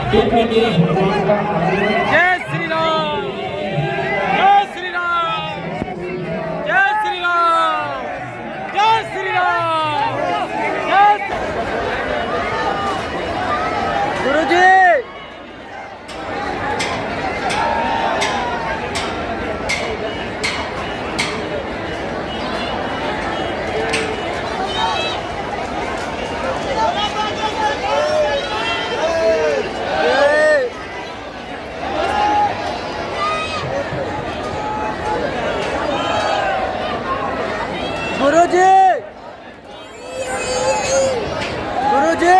जय श्री राम, जय श्री राम, जय श्री राम, जय श्री राम, जय गुरुजी। गुरुजी, गुरुजी,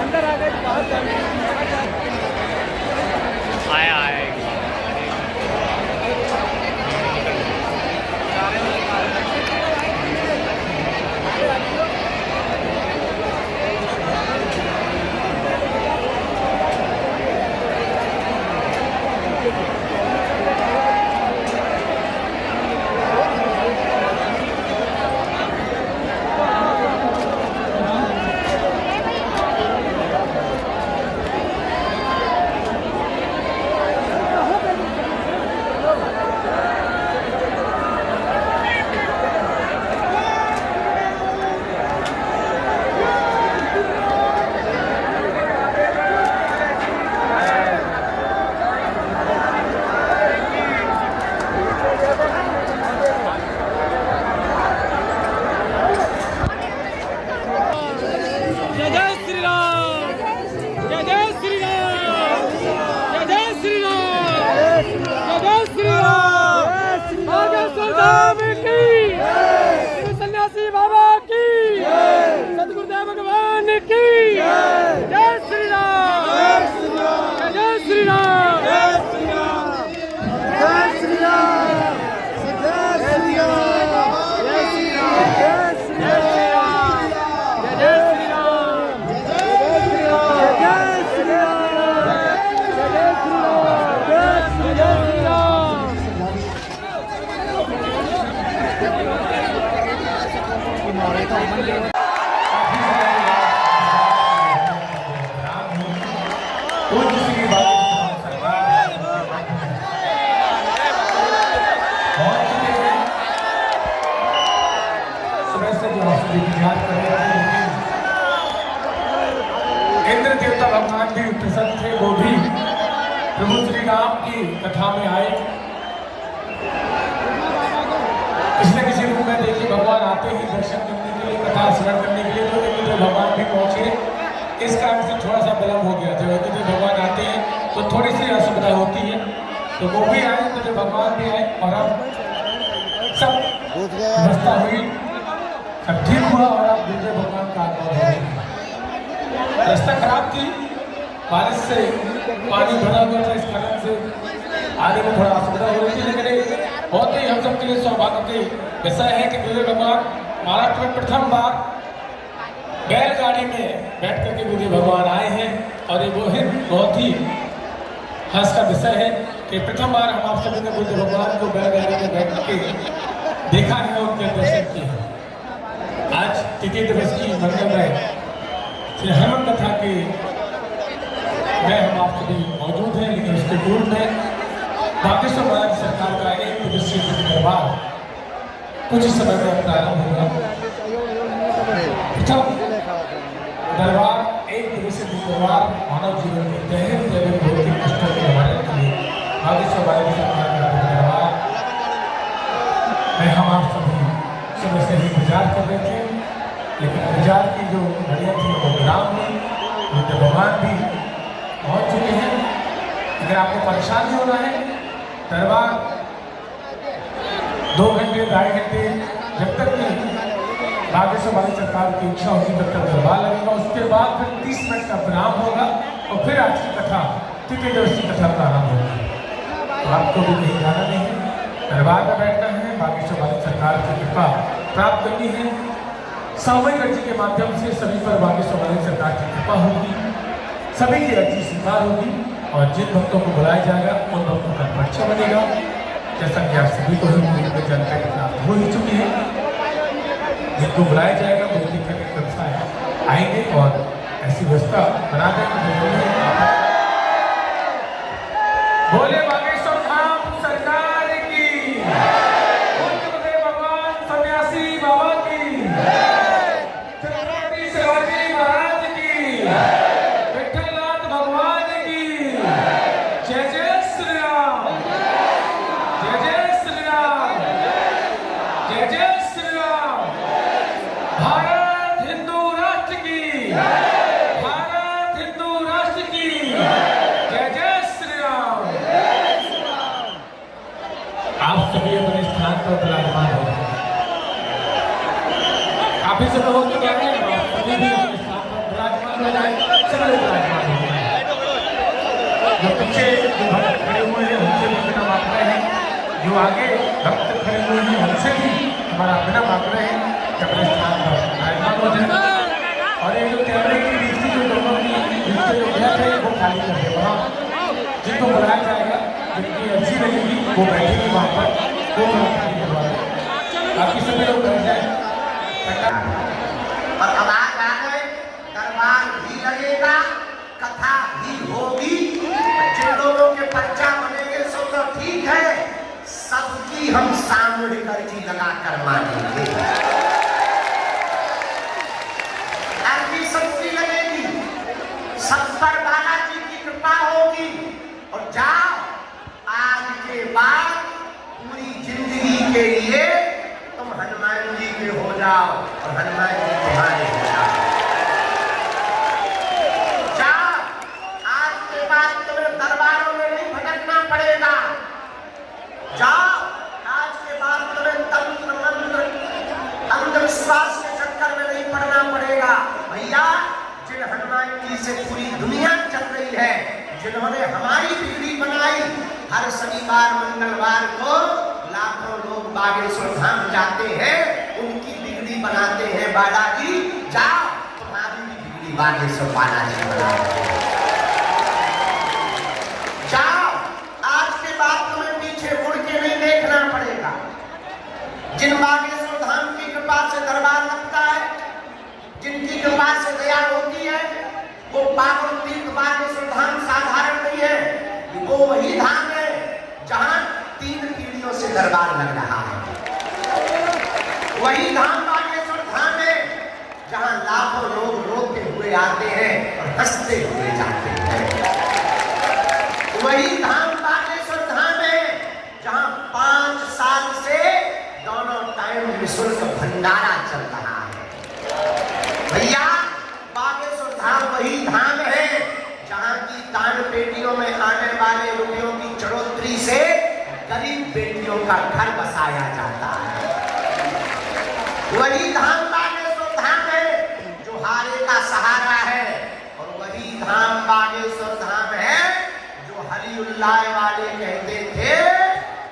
अंदर आ गए आया आया। सन्यासी बाबा की, सतगुरुदेव भगवान की जय श्री राम, जय श्री राम, जय श्री राम, जय श्री राम, जय श्री राम, जय श्री राम, जय श्री राम, जय श्री राम, जय श्री राम, जय श्री राम, जय श्री राम, जय श्री राम। इंद्र देवता भगवान भी प्रसन्न थे, वो भी प्रभु श्री राम की कथा में आए। किसी न किसी रूप में देखिए भगवान आते ही दर्शन करने के लिए, कथा श्रवण करने के लिए, तो इंद्र भगवान भी पहुंचे। इस कारण से थोड़ा सा विलंब हो गया। जब इंद्र भगवान आते हैं तो थोड़ी सी असुविधा होती है, तो वो भी आए, तो भगवान भी आए और अब सब व्यवस्था हुई, सब ठीक हुआ और अब इंद्र भगवान का आगमन हो। रास्ता खराब थी, बारिश से पानी भरा हुआ था, इस कारण से आने में थोड़ा असुविधा हो रही थी, लेकिन बहुत ही हम सब के लिए सौभाग्य की विषय है कि बुद्ध भगवान महाराष्ट्र में प्रथम बार बैलगाड़ी में बैठ करके बुद्ध भगवान आए हैं। और ये बहुत ही हर्ष का विषय है कि प्रथम बार हम आप सभी ने बुद्ध भगवान को बैलगाड़ी में बैठ के देखा है, उनके दर्शन किए हैं। आज तृतीय दिवस की मंगलमय श्री हनुमान कथा के में हम आप सभी मौजूद हैं, लेकिन उसके पूर्व में बागेश्वर महाराज सरकार का एक दिवसीय दरबार कुछ समय में प्रारंभ होगा। दरबार एक दिवसीय दरबार मानव जीवन के गहन जैविक भौतिक कष्टों के निवारण के लिए बागेश्वर महाराज सरकार का दरबार में हम आप सभी सुबह से ही इंतजार कर रहे थे, लेकिन इंतजार की जो घड़ियाँ थी वो विराम हुई। बुद्ध भगवान भी पहुँच चुके हैं। अगर आपको परेशान नहीं होना है, दरबार 2 घंटे 2.5 घंटे जब तक कि बागेश्वर महाराज सरकार की इच्छा होगी तब तक दरबार लगेगा। उसके बाद फिर 30 मिनट का विराम होगा और फिर आज की कथा तृतीय दिवस की कथा प्रारंभ होगी। तो आपको भी कहीं जाना नहीं है, दरबार में बैठना है, बागेश्वर महाराज सरकार की कृपा प्राप्त करनी है। सामूहिक अर्जी के माध्यम से सभी पर बागेश्वर महाराज सरकार की कृपा होगी। सभी की अर्जी स्वीकार होगी और जिन भक्तों को बुलाया जाएगा उन भक्तों का पर्चा बनेगा। जैसा कि आप सभी को जानकारी प्राप्त हो ही चुकी है। जिनको बुलाया जाएगा वो टिकट के अनुसार आएंगे और ऐसी व्यवस्था बना देंगे। बोले बागेश्वर धाम सरकार की, बोले भगवान सन्यासी बाबा की, छत्रपति शिवाजी महाराज की, विठलनाथ भगवान की। जय जय श्री राम, जय जय श्री राम, जय जय श्री राम। भारत हिंदू राष्ट्र की, भारत हिंदू राष्ट्र की। जय जय श्री राम। आप सभी अपने स्थान पर विराजमान हो जाए। काफी समय हो चुका है, सभी भी अपने स्थान पर विराजमान हो जाए। सभी विराजमान हो जाए। जो पीछे जो भक्त खड़े हुए हैं उनसे भी बिना मांग रहे हैं, जो आगे भक्त खड़े हुए हैं उनसे भी हमारा बिना मांग रहे हैं कि अपने स्थान पर विराजमान हो जाए। और ये जो कैमरे की दृष्टि जो लोगों की दृष्टि जो गया है वो खाली कर दे। वहाँ जिनको बुलाया जाएगा, जिनकी अर्जी लगेगी वो बैठेगी वहाँ पर, वो खाली करवा दें। बाकी सभी लोग बैठ जाए। और अब आज आ गए, दरबार भी लगेगा, कथा भी होगी। जिन लोगों के पर्चा बनेंगे सो तो ठीक है, सबकी हम सामूहिक अर्जी लगा कर मानेंगे। अर्जी सबकी लगेगी, सब पर बालाजी की कृपा होगी। और जाओ, आज के बाद पूरी जिंदगी के लिए तुम हनुमान जी के हो जाओ और हनुमान जी तुम्हारे हो जाओ। जाओ, आज के बाद तुम्हें दरबारों में नहीं भटकना पड़ेगा। जाओ, आज के बाद तुम्हें तंत्र मंत्र अंधविश्वास के चक्कर में नहीं पड़ना पड़ेगा। भैया, जिन हनुमान जी से पूरी दुनिया चल रही है, जिन्होंने हमारी बिगड़ी बनाई, हर शनिवार मंगलवार को लाखों लोग बागेश्वर धाम जाते हैं, उनकी बिगड़ी बनाते हैं बालाजी। जाओ, तुम्हारी भी बिगड़ी बागेश्वर बालाजी बनाते हैं। जाओ, आज के बाद तुम्हें पीछे मुड़ के नहीं देखना पड़ेगा। जिन बागेश्वर धाम की कृपा से दरबार लगता है, जिनकी कृपा से दया होती है, वो पावन तीर्थ बागेश्वर धाम साधारण नहीं है। वो वही धाम है जहां 3 पीढ़ियों से दरबार लग रहा है। वही धाम बागेश्वर धाम है जहां लाखों लोग रोते हुए आते हैं और हंसते हुए जाते हैं। वही धाम बागेश्वर धाम है जहां 5 साल से दोनों टाइम निःशुल्क भंडारा चल रहा है। भैया, बागेश्वर धाम वही धाम है जहां की दान पेटियों में आने वाले रुपयों की चढ़ोतरी से गरीब बेटियों का घर बसाया जाता है। वही धाम बागेश्वर धाम है जो हारे का सहारा है। और वही धाम बागेश्वर धाम है जो हरि उल्लाह वाले कहते थे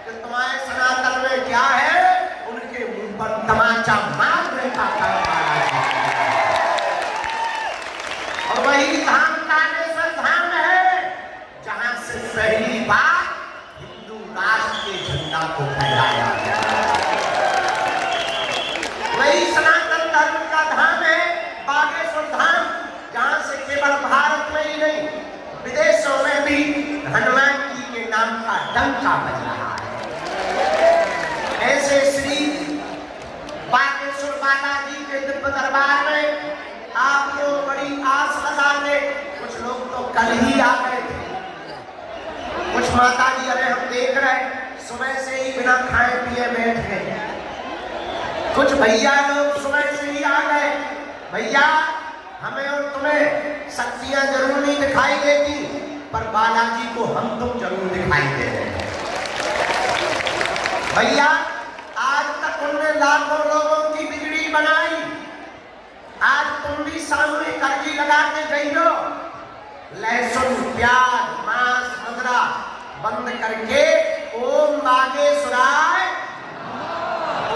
कि तुम्हारे सनातन में क्या है, उनके मुंह पर तमाचा मारने का काम पाया है। और वही धाम बागेश्वर धाम है जहां से पहली बार हिंदू राष्ट्र के झंडा को फहराया गया। वही सनातन धर्म का धाम है बागेश्वर धाम, जहां से केवल भारत में ही नहीं, विदेशों में भी हनुमान जी के नाम का डंका बज रहा है। ऐसे श्री बागेश्वर बालाजी के दिव्य दरबार में आप लोग बड़ी आस लगाते। कुछ लोग तो कल ही आ गए थे, कुछ माता जी अरे हम देख रहे सुबह से ही बिना खाए पिए बैठ गए। कुछ भैया लोग सुबह से ही आ गए। भैया, हमें और तुम्हें शक्तियां जरूर नहीं दिखाई देती, पर बालाजी को हम तुम जरूर दिखाई दे रहे हैं। भैया, आज तक उन्होंने लाखों लोगों की बिगड़ी बनाई, आज तुम भी सामूहिक अर्जी लगा के गई हो। लहसुन, प्याज, मांस, मदरा बंद करके ओम बागेश्वराय,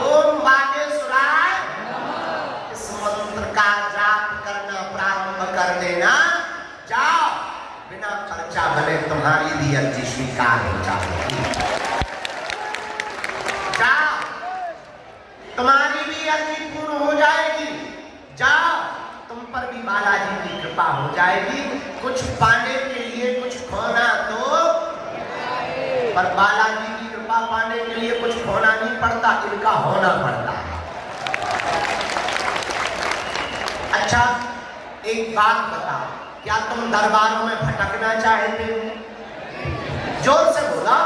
ओम बागेश्वराय इस मंत्र का जाप करना प्रारंभ कर देना। जाओ, बच्चा बने, तुम्हारी भी अर्जी स्वीकार हो जाएगी। जाओ, तुम्हारी भी अर्जी पूर्ण हो जाएगी। जाओ, तुम पर भी बालाजी की कृपा हो जाएगी। कुछ पाने के लिए कुछ खोना तो, पर बालाजी की कृपा पाने के लिए कुछ खोना नहीं पड़ता, इनका होना पड़ता है। अच्छा, एक बात बताओ, क्या तुम दरबारों में भटकना चाहते हो? जोर से बोला।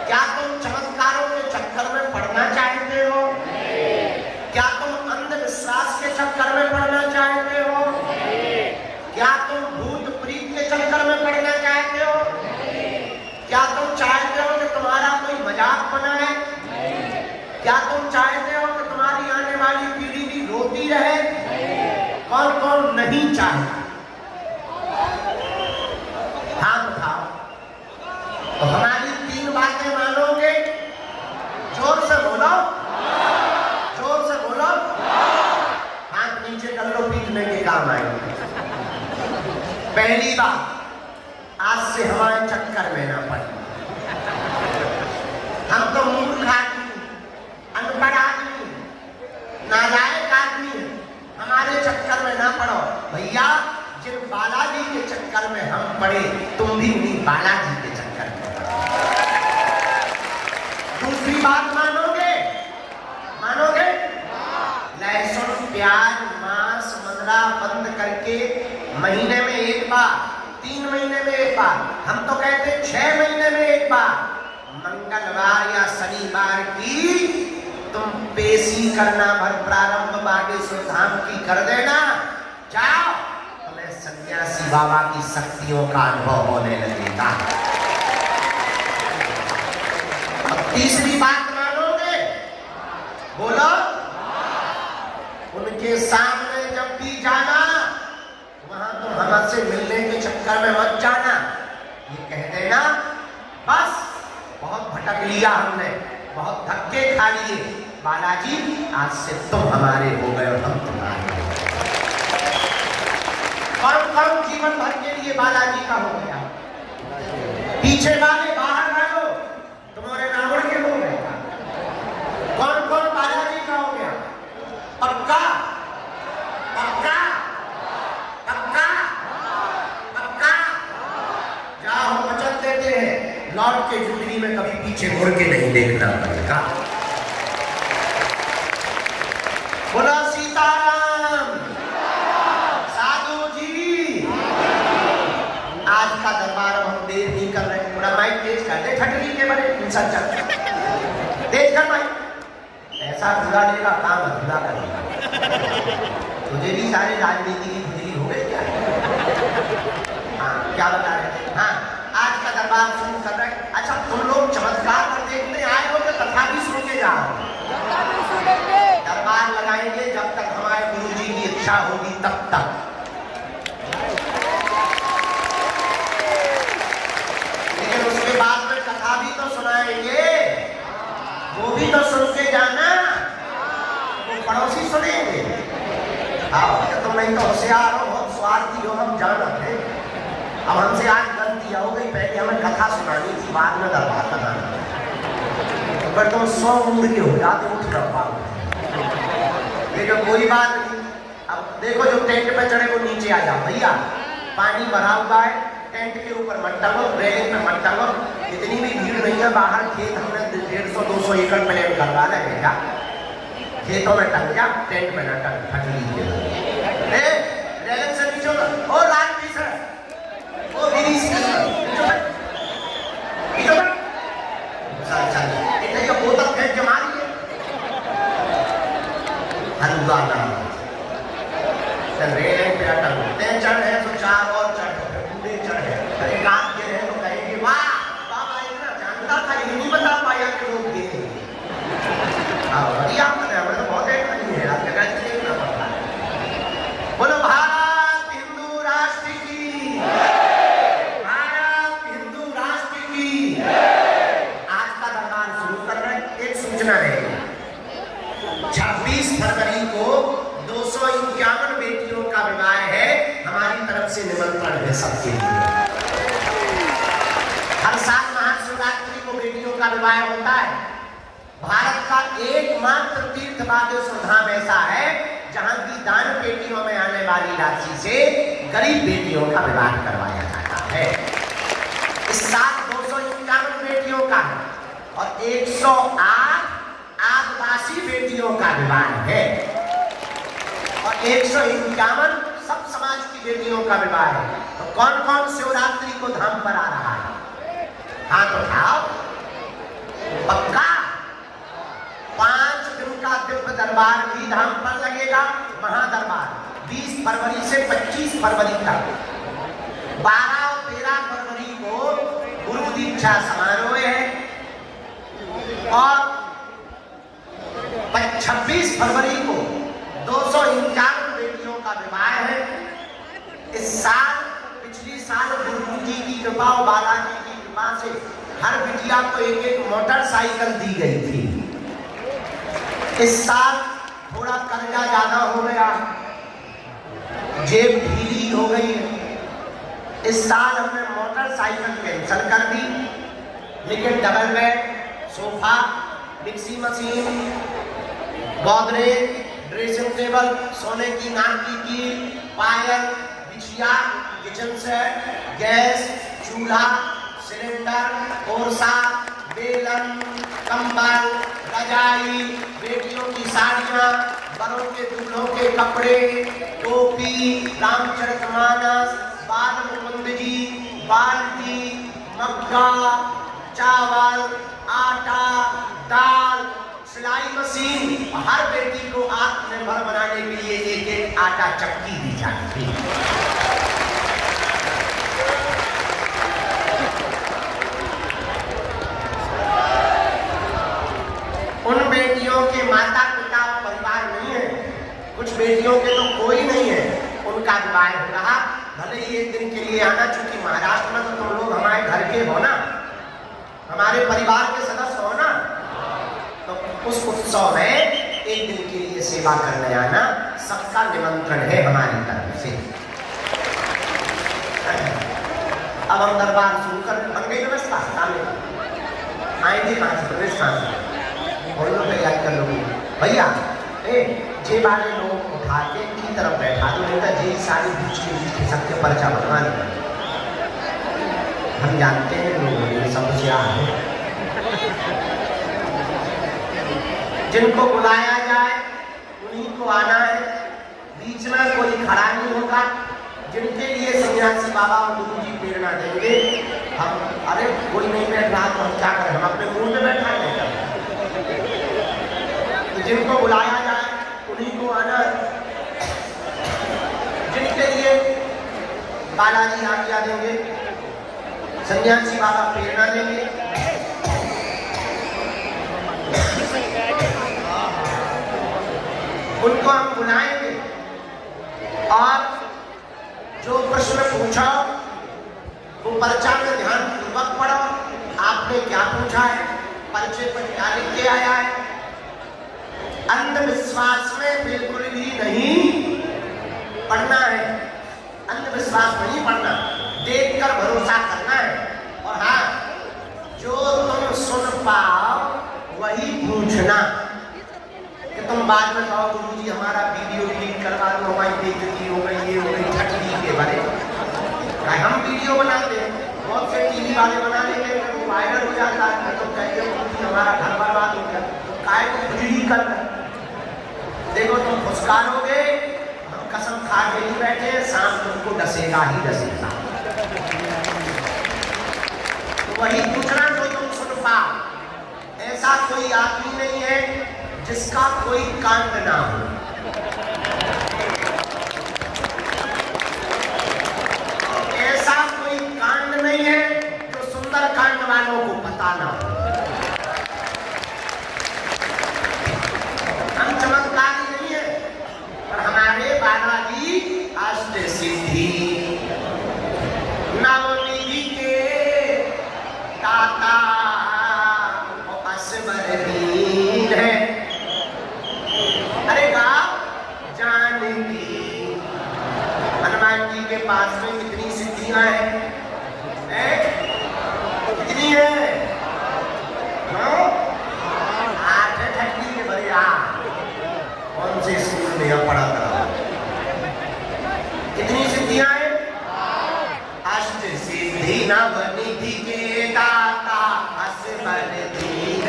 क्या तुम चमत्कारों के चक्कर में पड़ना चाहते हो? क्या तुम अंधविश्वास के चक्कर में पड़ना चाहते हो? क्या तुम भूत प्रीत के चक्कर में पड़ना चाहते हो? क्या तुम चाहते हो कि तुम्हारा कोई मजाक बनाए? क्या तुम चाहते हो कि तुम्हारी आने वाली पीढ़ी भी रोती रहे? कौन कौन नहीं चाहता? हाथ उठाओ। तो हमारी 3 बातें मानोगे? जोर से बोलो, जोर से बोलो। हाथ नीचे कर लो, पीटने के काम आएंगे। पहली बात, आज से हमारे चक्कर में ना पड़े। हम तो मूर्ख आदमी, अनपढ़ आदमी, नालायक आदमी, हमारे चक्कर में ना पड़ो। भैया, जिन बालाजी के चक्कर में हम पड़े, तुम भी उन्हीं बालाजी के चक्कर में। दूसरी बात मानोगे? मानोगे? लहसुन, प्याज, मांस, मंदरा बंद करके महीने में 1 बार, 3 महीने में 1 बार, हम तो कहते 6 महीने में 1 बार, मंगलवार या शनिवार की तुम पेशी करना भर प्रारंभ बागेश्वर धाम की कर देना। जाओ, तुम्हें सन्यासी बाबा की शक्तियों का अनुभव होने लगेगा। अब तीसरी बात मानोगे? बोलो। उनके सामने जब भी जाना, वहां तुम हमसे मिलने के चक्कर में मत जाना। ये कह देना, बस बहुत भटक लिया हमने, बहुत धक्के खा लिए, बालाजी आज से तुम हमारे हो गए और हम तुम्हारे। कौन जीवन भर के लिए बालाजी का हो गया? पीछे वाले बाहर भागो, तुम्हारे रावण के हो गए। कौन कौन बालाजी का हो गया? पक्का पक्का पक्का पक्का। जाओ, हम वचन देते हैं, लौट के जिंदगी में कभी पीछे मुड़ के नहीं देखना पड़ेगा। बोला सीताराम। साधु जी, आज का दरबार हम देर नहीं कर रहे, थोड़ा माइक तेज कर दे, ठटरी के बड़े इंसान चल तेज कर माइक। ऐसा बिगाड़ने का काम अधूरा करेगा। तुझे भी सारे राजनीति की खुजली हो गई क्या? हाँ, क्या बता रहे थे? हाँ, आज का दरबार शुरू कर रहे हैं। अच्छा, तुम लोग चमत्कार पर देखने आए हो तो कथा भी सुन के जाओ। दरबार लगाएंगे जब तक हमारे गुरु जी की इच्छा होगी, तब तक। लेकिन उसके बाद में कथा भी तो सुनाएंगे, वो भी तो सुन के जाना। वो पड़ोसी सुनेंगे। आओ, तुम नहीं तो होशियार हो, बहुत स्वार्थी हो, हम जानते हैं। अब हमसे आज गलती हो गई, पहले हमें कथा सुनानी थी, बाद में दरबार लगाना। पर तुम 100 उम्र के हो जाते, उठ कर पाओ। लेकिन कोई बात नहीं। अब देखो, जो टेंट पे चढ़े वो नीचे आ जाओ। भैया, पानी भरा हुआ है, टेंट के ऊपर मत टंगो, रेलिंग पे मत टंगो। इतनी भी भीड़ नहीं है, बाहर खेत हमने 150-200 एकड़ प्लान करवा रहे हैं। क्या खेतों में टंग जा, टेंट में न टंग, फट लीजिए। रेलिंग से नीचे हो, लाल पीस है, वो दीदी सी इतने जो बोतल फेंक के मारी है। हलवा नाम रेलिंग पे टंग, चढ़ है तो 4 और चढ़, पूरे चढ़ है। अरे काम के रहे तो कहेंगे, वाह बाबा इतना जानता था, ये नहीं बता पाया कि लोग गिरे। बढ़िया, हमें तो बहुत देखना नहीं है, देखना पड़ता है। बोलो हर साल महाशिवरात्रि को बेटियों का विवाह होता है। भारत का एकमात्र तीर्थ बागेश्वर धाम ऐसा है जहां की दान पेटियों में आने वाली राशि से गरीब बेटियों का विवाह करवाया जाता है। इस साल 251 बेटियों का और 108 आदिवासी बेटियों का विवाह है और 151 सब समाज की बेटियों का विवाह है। तो कौन कौन शिवरात्रि को धाम पर आ रहा है? हाथ उठाओ। पक्का 5 दिन का दिव्य दरबार भी धाम पर लगेगा। महादरबार 20 फरवरी से 25 फरवरी तक। 12 और 13 फरवरी को गुरु दीक्षा समारोह है और 26 फरवरी को 251 बेटियों का विवाह है। इस साल पिछली साल गुरु जी की कृपा और बालाजी की कृपा से हर बिटिया को एक मोटरसाइकिल दी गई थी। इस साल थोड़ा कर्जा ज्यादा हो गया, जेब ढीली हो गई। इस साल हमने मोटरसाइकिल कैंसिल कर दी, लेकिन double bed, sofa, mixie machine, Godrej, dressing table, सोने की नाक की कील, पायल, बिछिया, किचन सेट, गैस, चूल्हा, सिलेंडर, कोरसा, बेलन, कंबल, रजाई, बेटियों की साड़ियां, बड़ों के दूल्हों के कपड़े, टोपी, रामचरितमानस, बाल मुकुंद जी, बाल्टी, मग्गा, चावल, आटा, दाल, सिलाई मशीन। हर बेटी को आत्मनिर्भर बनाने के लिए एक आटा चक्की दी जाती है। उन बेटियों के माता पिता परिवार नहीं है, कुछ बेटियों के तो कोई नहीं है, उनका विवाह हो रहा। भले ही एक दिन के लिए आना, चूंकि महाराष्ट्र में तो तुम लोग हमारे घर के हो ना, हमारे परिवार के सदस्य हो ना, तो उस उत्सव में एक दिन के लिए सेवा करने आना सबका निमंत्रण है हमारी तरफ से। अब हम दरबार शुरू कर, बन गई व्यवस्था, आएंगे कहाँ से, प्रवेश कहाँ से, और लोग तैयारी कर लोगे भैया। जे वाले लोग उठा के की तरफ बैठा दो, नहीं तो जी सारी बीच के बीच सबके पर्चा बनवा दो। हम जानते हैं लोगों ने समस्या है, जिनको बुलाया जाए उन्हीं को आना है, बीच में कोई खड़ा नहीं होगा। जिनके लिए सन्यासी बाबा और गुरु जी प्रेरणा देंगे, हम अरे कोई नहीं बैठ रहा तो हम क्या करें, हम अपने मुंह में बैठा है। तो जिनको बुलाया जाए उन्हीं को आना है। जिनके लिए बालाजी आज्ञा देंगे, सन्यासी बाबा प्रेरणा देंगे, उनको हम बुलाएंगे और जो प्रश्न पूछा वो पर्चा में ध्यान पूर्वक पढ़ो। आपने क्या पूछा है, पर्चे पर क्या लिख के आया है। अंधविश्वास में बिल्कुल भी नहीं पढ़ना है, अंधविश्वास में नहीं पढ़ना, देखकर भरोसा करना है। और हाँ, जो तुम सुन पाओ वही पूछना, कि तुम बाद में कहो गुरुजी हमारा वीडियो डिलीट करवा दो, हमारी बेइज्जती हो गई, ये हो गई, ठगी के बारे। हम वीडियो बनाते हैं, बहुत से टीवी वाले बना लेते हैं, वो वायरल हो जाता है, तो कहिए गुरुजी हमारा घर बर्बाद हो गया, तो काय को कुछ ही करना। देखो तुम फुसकारोगे, हम कसम खा के नहीं बैठे, सांप तुमको डसेगा ही डसेगा। तो वही पूछना जो तुम सुन पाओ। ऐसा कोई आदमी नहीं है जिसका कोई कांड ना हो। ऐसा कोई कांड नहीं है जो सुंदर कांड वालों को पता ना हो। हम चमत्कारी नहीं है, पर हमारे बालाजी अष्ट सिद्धि नवनिधि के दाता असवर दीन है। अरे गाँव जानकी, हनुमान जी के पास में कितनी सिद्धियां हैं, है? हाँ? आठ ठंडी के बढ़िया कौन से स्कूल में अब पढ़ा था? कितनी सिद्धियां हैं? अष्ट सिद्धि नव निधि के दाता असबर दीन।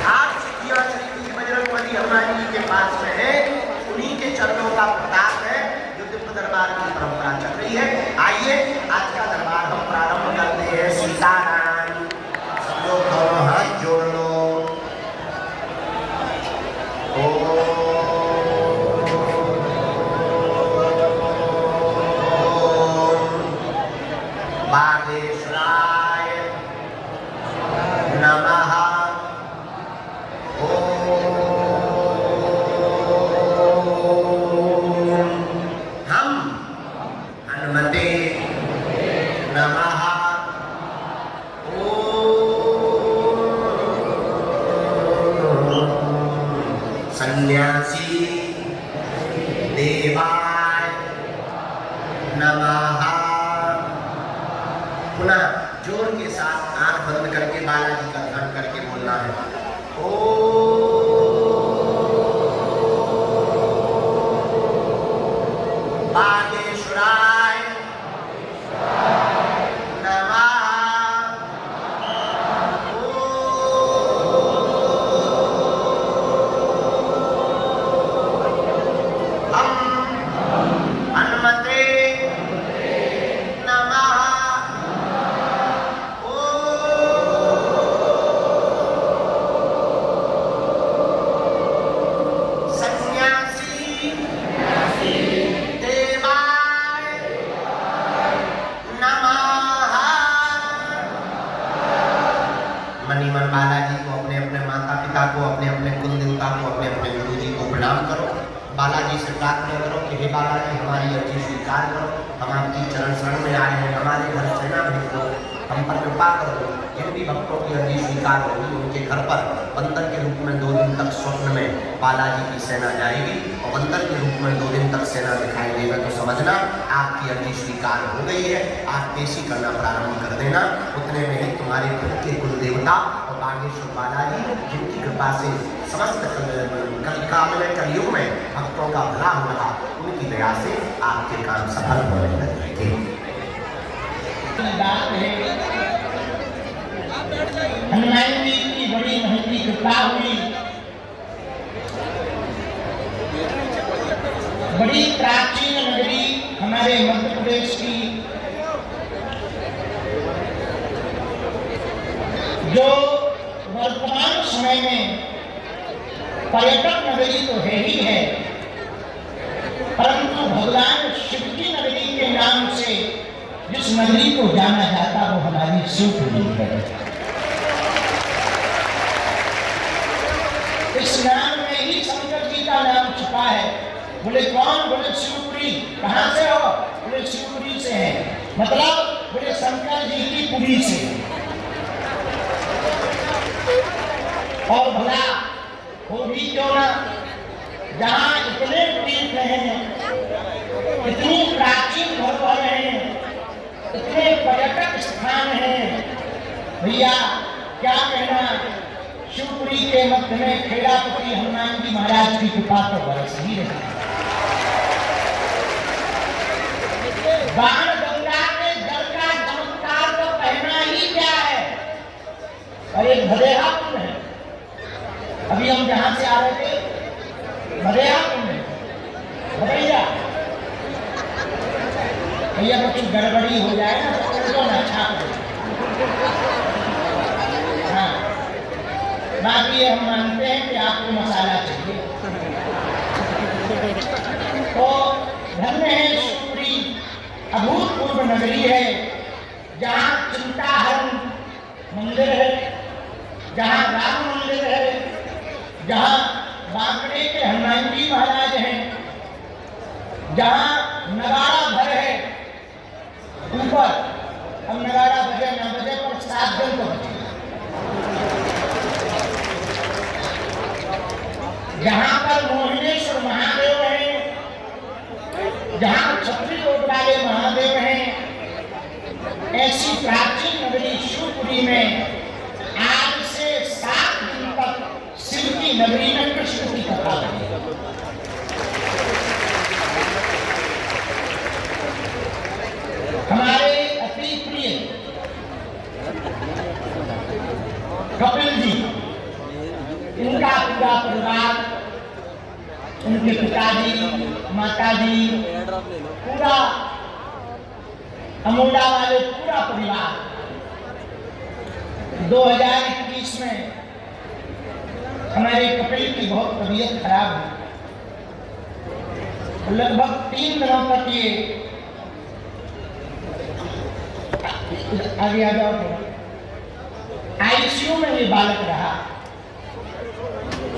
आठ सिद्धियां श्री बजरंगबली हनुमान जी के पास में है, उन्हीं के चरणों का प्रताप है जो दिव्य दरबार की परंपरा चल रही है। आइए आज का दरबार हम प्रारंभ करते हैं। सीताराम, सब लोग दोनों हाथ जोड़ लो। बागेश्वराय नमः। हम हनुमते नमः। सन्यासी देवाय नमः। पुनः जोर के साथ आंख बंद करके बालाजी का ध्यान करके बोलना है। बागेश्वराय नमः। हम हनुमते नमः। सन्यासी देवाय नमः। मणिमन बालाजी को, अपने अपने माता पिता को, अपने अपने कुल देवता को, अपने अपने गुरु जी को प्रणाम करो। बालाजी से प्रार्थना करो कि हे बालाजी हमारी अर्जी स्वीकार करो, हम आपकी चरण शरण में आए हैं, हमारे घर सेना भेज दो, हम पर कृपा कर दो। जिन भी भक्तों की अर्जी स्वीकार होगी उनके घर पर बंदर के रूप में 2 दिन तक स्वप्न में बालाजी की सेना जाएगी और बंदर के रूप में 2 दिन तक सेना दिखाई देगा तो समझना आपकी अर्जी स्वीकार हो गई है। आप पेशी करना प्रारंभ कर देना। उतने में ही तुम्हारे खुद के कुल देवता और बागेश्वर बालाजी जिनकी कृपा से समस्त काल में कलयुग में भक्तों का भला हो रहा, उनकी दया से आपके काम सफल होने लगेंगे। हनुमान जी की बड़ी महती कृपा हुई। बड़ी प्राचीन नगरी हमारे मध्य प्रदेश की, जो वर्तमान समय में पर्यटक नगरी तो है ही है, परंतु भगवान शिव की नगरी के नाम से जिस नगरी को जाना जाता वो हमारी शिवपुरी है। इस नाम में ही शंकर जी का नाम छुपा है। बोले कौन? बोले शिवपुरी। कहाँ से हो? बोले शिवपुरी से है। मतलब बोले शंकर जी की पुरी से। और भला वो भी क्यों ना, जहाँ इतने तीर्थ हैं, इतनी प्राचीन धरोहर हैं, इतने पर्यटक स्थान हैं, भैया क्या कहना। शिवपुरी के मध्य में खेड़ापति हनुमान जी महाराज की कृपा तो बरस ही रही। बाण गंगा के जल का चमत्कार तो कहना ही क्या है। और एक भदेहा कुंड है, अभी हम जहां से आ रहे थे भदेहा कुंड है। भैया कुछ गड़बड़ी हो जाए ना तो ना छाप। हाँ, बाकी हम मानते हैं कि आपको मसाला चाहिए। तो धन्य है शिवपुरी, अभूतपूर्व नगरी है, जहाँ चिंताहरण मंदिर है, जहाँ राम मंदिर है, जहाँ बांकड़े के हनुमान जी महाराज हैं, जहाँ नगाड़ा भर है ऊपर। अब नगाड़ा बजे न बजे पर 7 दिन तो बचे। जहाँ पर मोहिनेश्वर महादेव हैं, जहाँ छत्री कोट वाले महादेव हैं, ऐसी प्रार्थना पिताजी, माताजी, पूरा अमोड़ा वाले पूरा परिवार 2021 में हमारे कपिल की बहुत तबीयत खराब हुई। लगभग 3 दिनों तक ये आगे आ जाओ, आईसीयू में ये बालक रहा।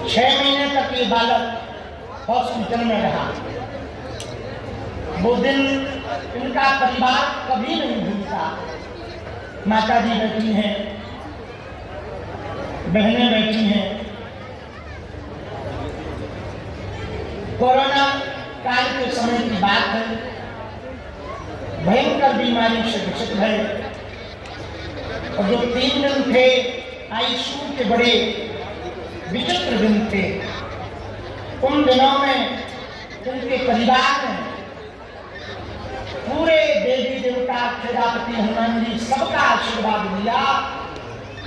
6 महीने तक ये बालक हॉस्पिटल में रहा। वो दिन इनका परिवार कभी नहीं भूलता। माता जी बैठी हैं, बहनें बैठी हैं। कोरोना काल के समय की बात है, भयंकर बीमारी से ग्रसित है और जो 3 दिन थे आईसीयू के बड़े विचित्र दिन थे। उन दिनों में उनके परिवार में पूरे देवी देवता खेदापति हनुमान जी सबका आशीर्वाद लिया।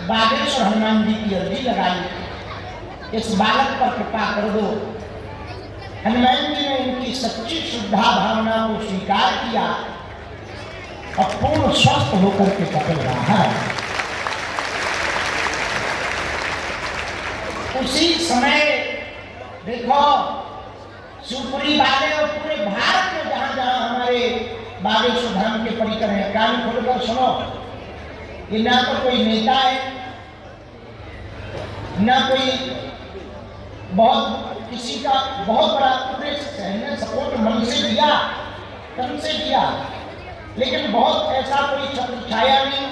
बागेश्वर हनुमान जी की अर्जी लगाई, इस बालक पर कृपा कर दो। हनुमान जी ने इनकी सच्ची श्रद्धा भावना को स्वीकार किया और पूर्ण स्वस्थ होकर के कपिल रहा है। उसी समय देखो शिवपुरी वाले और पूरे भारत में जहां जहां हमारे बागेश्वर धाम के परिकर हैं, कान खोलकर सुनो। ये ना तो कोई नेता है, ना कोई बहुत किसी का बहुत बड़ा उद्देश्य है, सपोर्ट मन से दिया, तन से दिया, लेकिन बहुत ऐसा कोई छत्र छाया नहीं,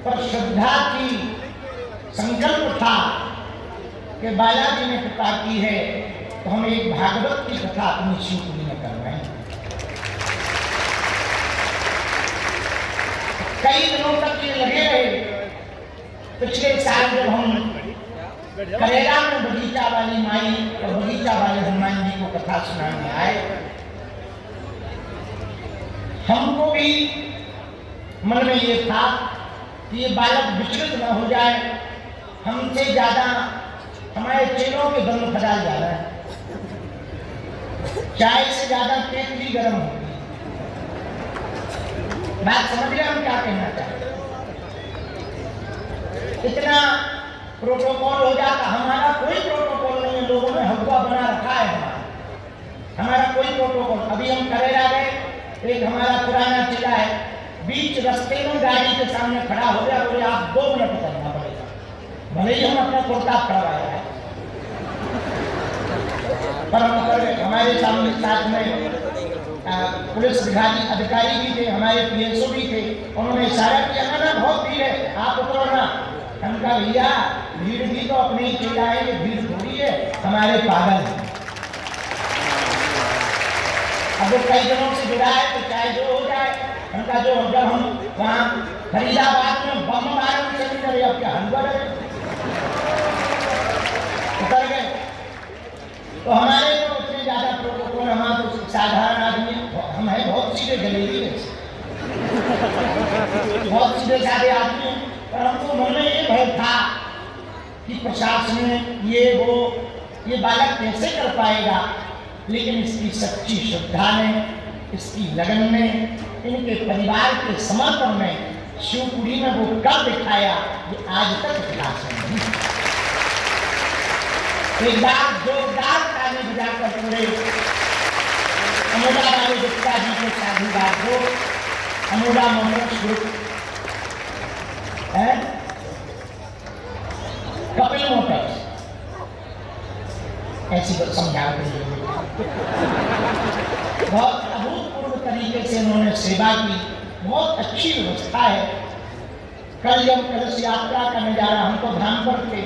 पर श्रद्धा की संकल्प था कि बालाजी ने कृपा की है तो हम एक भागवत की कथा अपनी शिवपुरी में कर रहे हैं। कई दिनों तक ये लगे रहे। पिछले साल जब हम करेला में बगीचा वाली माई और बगीचा वाले हनुमान जी को कथा सुनाने आए, हमको भी मन में ये था कि ये बालक विचलित न हो जाए। हमसे ज्यादा हमारे चेलों के दम खदाल जा रहा है। चाय से ज्यादा तेतली गर्म होगी। बात समझ रहे हम क्या कहना चाहते? इतना प्रोटोकॉल हो जाता, हमारा कोई प्रोटोकॉल नहीं है। लोगों ने हवा बना रखा है हमारा कोई प्रोटोकॉल। अभी हम करेला गए, एक हमारा पुराना चेला है, बीच रास्ते में गाड़ी के सामने खड़ा हो गया, बोले आप 2 मिनट करना पड़ेगा, भले ही हम अपना कुर्ता फड़वाया है। पर हम कर गए। हमारे सामने साथ में पुलिस अधिकारी भी थे, हमारे पीएसओ भी थे। उन्होंने इशारा किया, ना बहुत भीड़ है, आप उतरो ना। हम कहा भैया भीड़ भी तो अपने ही चेला है, ये भीड़ थोड़ी है, हमारे पागल है। अब वो कई दिनों से जुड़ा है तो चाहे जो हो जाए। उनका जो जब हम वहाँ फरीदाबाद में बम मारने चली गए, अब क्या हलवा उतर गए। तो हमारे तो उतने ज्यादा प्रोटोकॉल, हमारा तो साधारण आदमी, हम है बहुत सीधे जलेबी बहुत सीधे साधे आदमी। पर हमको मन में ये भय था कि प्रशासन ये बालक कैसे कर पाएगा। लेकिन इसकी सच्ची श्रद्धा ने, इसकी लगन ने, इनके परिवार के समर्पण में शिवपुरी में वो कर दिखाया जो आज तक इतिहास में नहीं। एक बार जोरदार ताली बजाकर पूरे अमोदा वाले गुप्ता जी के साधुवाद को अमोदा मोटर्स ग्रुप है, कपिल मोटर्स, ऐसी बात समझा रही है। बहुत अभूतपूर्व तरीके से उन्होंने सेवा की, बहुत अच्छी व्यवस्था है। कल जब कलश यात्रा का नजारा, हमको धाम पर थे,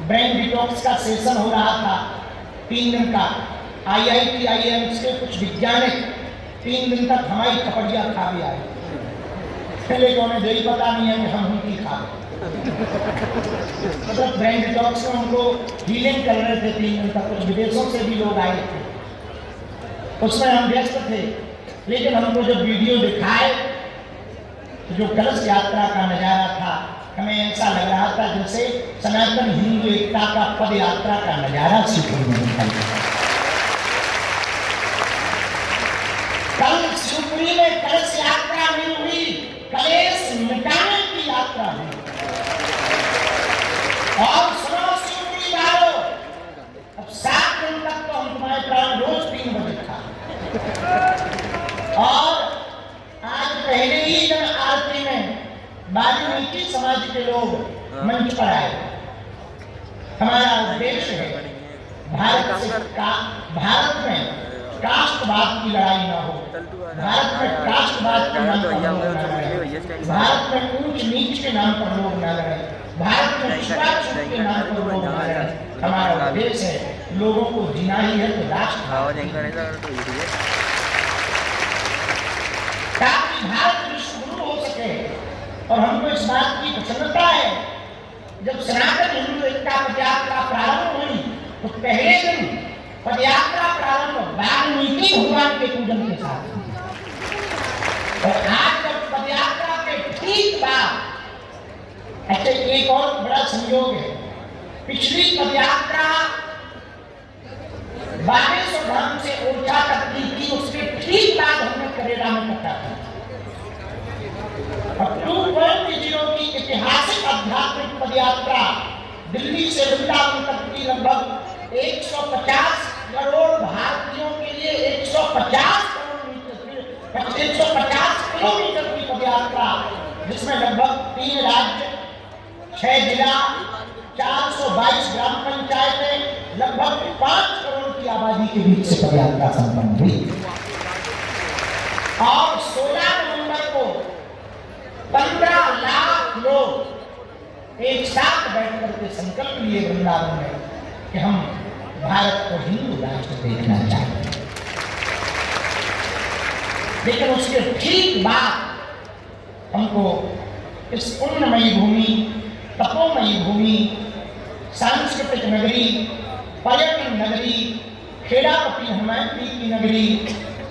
ब्रेन डिटॉक्स का सेशन हो रहा था 3 दिन का। IIT IIMs के कुछ वैज्ञानिक 3 दिन तक हमारी खपड़िया खा भी आए। पहले तो उन्हें यही पता नहीं है कि हम उनकी खा रहे, मतलब ब्रेन डिटॉक्स में उनको हीलिंग कर रहे थे 3 दिन तक। कुछ विदेशों से भी लोग आए थे, उसमें हम व्यस्त थे। लेकिन हमको जब वीडियो दिखाए तो जो कलश यात्रा का नजारा था, हमें ऐसा लग रहा था जैसे सनातन हिंदू एकता का पद यात्रा का नजारा शिवपुरी में दिखाई देता। और सुनो शिवपुरी वालों, अब 7 दिन तक तो हम तुम्हारे प्राण रोज 3 बजे था, और आज पहले ही दिन आरती में वाल्मीकि समाज के लोग मंच पर आए। हमारा उद्देश्य है भारत में कास्टवाद की लड़ाई ना हो, भारत में कास्टवाद के नाम पर लोग ना लड़े, भारत में ऊंच नीच के नाम पर लोग ना लड़े, भारत में छुआछूत के नाम पर लोग ना लड़े। हमारा उद्देश्य है लोगों को जीना ही है तो राष्ट्र, ताकि भारत विश्व गुरु हो सके। और हमको इस बात की प्रसन्नता है, जब सनातन हिंदू एकता पदयात्रा प्रारंभ हुई तो पहले दिन पदयात्रा प्रारंभ वाल्मीकि भगवान के पूजन के साथ हुई। और आज जब पदयात्रा के ठीक बाद, अच्छा एक और बड़ा संयोग है, पिछली पदयात्रा बागेश्वर धाम से ओरछा तक की थी, उसके ठीक बाद हमने करेला में कटा था। और 2.0 की ऐतिहासिक आध्यात्मिक पदयात्रा दिल्ली से वृंदावन तक की लगभग 150 करोड़ भारतीयों के लिए 150 किलोमीटर की पदयात्रा, जिसमें लगभग 3 राज्य, 6 जिला, 422 ग्राम पंचायतें, लगभग 5 करोड़ की आबादी के बीच से पदयात्रा संपन्न हुई। और 16 नवंबर को 15 लाख लोग एक साथ बैठकर के संकल्प लिए वृंदावन में कि हम भारत को हिंदू राष्ट्र देखना चाहते हैं। लेकिन उसके ठीक बाद हमको इस पुण्यमयी भूमि, तपोमयी भूमि, सांस्कृतिक नगरी, पर्यटन नगरी, खेड़ापति हनुमान जी की नगरी,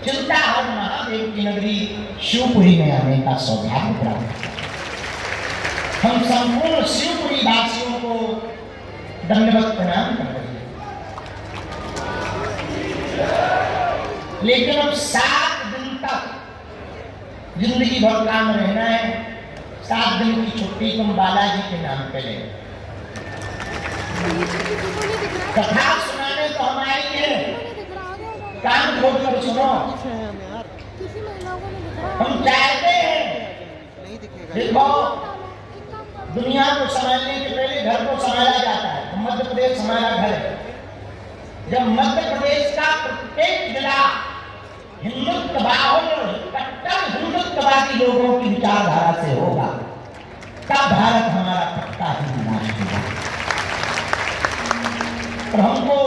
चिंताहर महादेव की नगरी शिवपुरी में आने का सौभाग्य प्राप्त। हम संपूर्ण शिवपुरी वासियों को दंडवत प्रणाम कर रहे हैं। लेकिन अब 7 दिन तक जिंदगी भर काम रहना है। 7 दिन की छुट्टी तुम बालाजी के नाम पे ले। कथा सुनाने तो हम आए हैं, कान खोल कर सुनो। हम चाहते हैं, देखो दुनिया को संभालने के पहले घर को संभाला जाता है। मध्य प्रदेश हमारा घर है। जब मध्य प्रदेश का प्रत्येक जिला कट्टर हिंदुत्ववादी लोगों की विचारधारा से होगा, तब भारत हमारा पक्का हिंदू राष्ट्र होगा। और हमको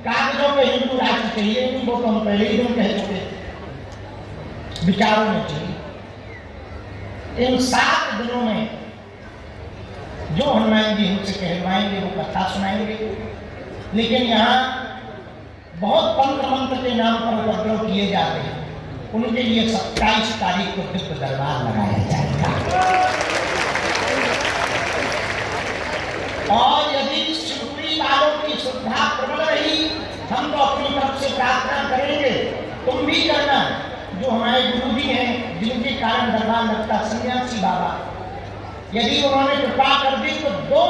कागजों पे हिंदू राष्ट्र चाहिए नहीं, वो तो हम पहले ही कह चुके, विचारों में चाहिए। इन 7 दिनों में जो हनुमान जी हमसे कहलवाएंगे वो कथा सुनाएंगे। लेकिन यहाँ बहुत तंत्र मंत्र के नाम पर उपद्रव किए जाते हैं, उनके लिए 27 तारीख को दिव्य दरबार लगाया जाएगा। और यदि शिवपुरी वालों की श्रद्धा प्रबल रही, हम तो अपनी तरफ से प्रार्थना करेंगे, तुम भी करना। जो हमारे गुरु जी हैं, जिनके कारण दरबार लगता, सन्यासी बाबा, यदि उन्होंने कृपा कर दी तो 2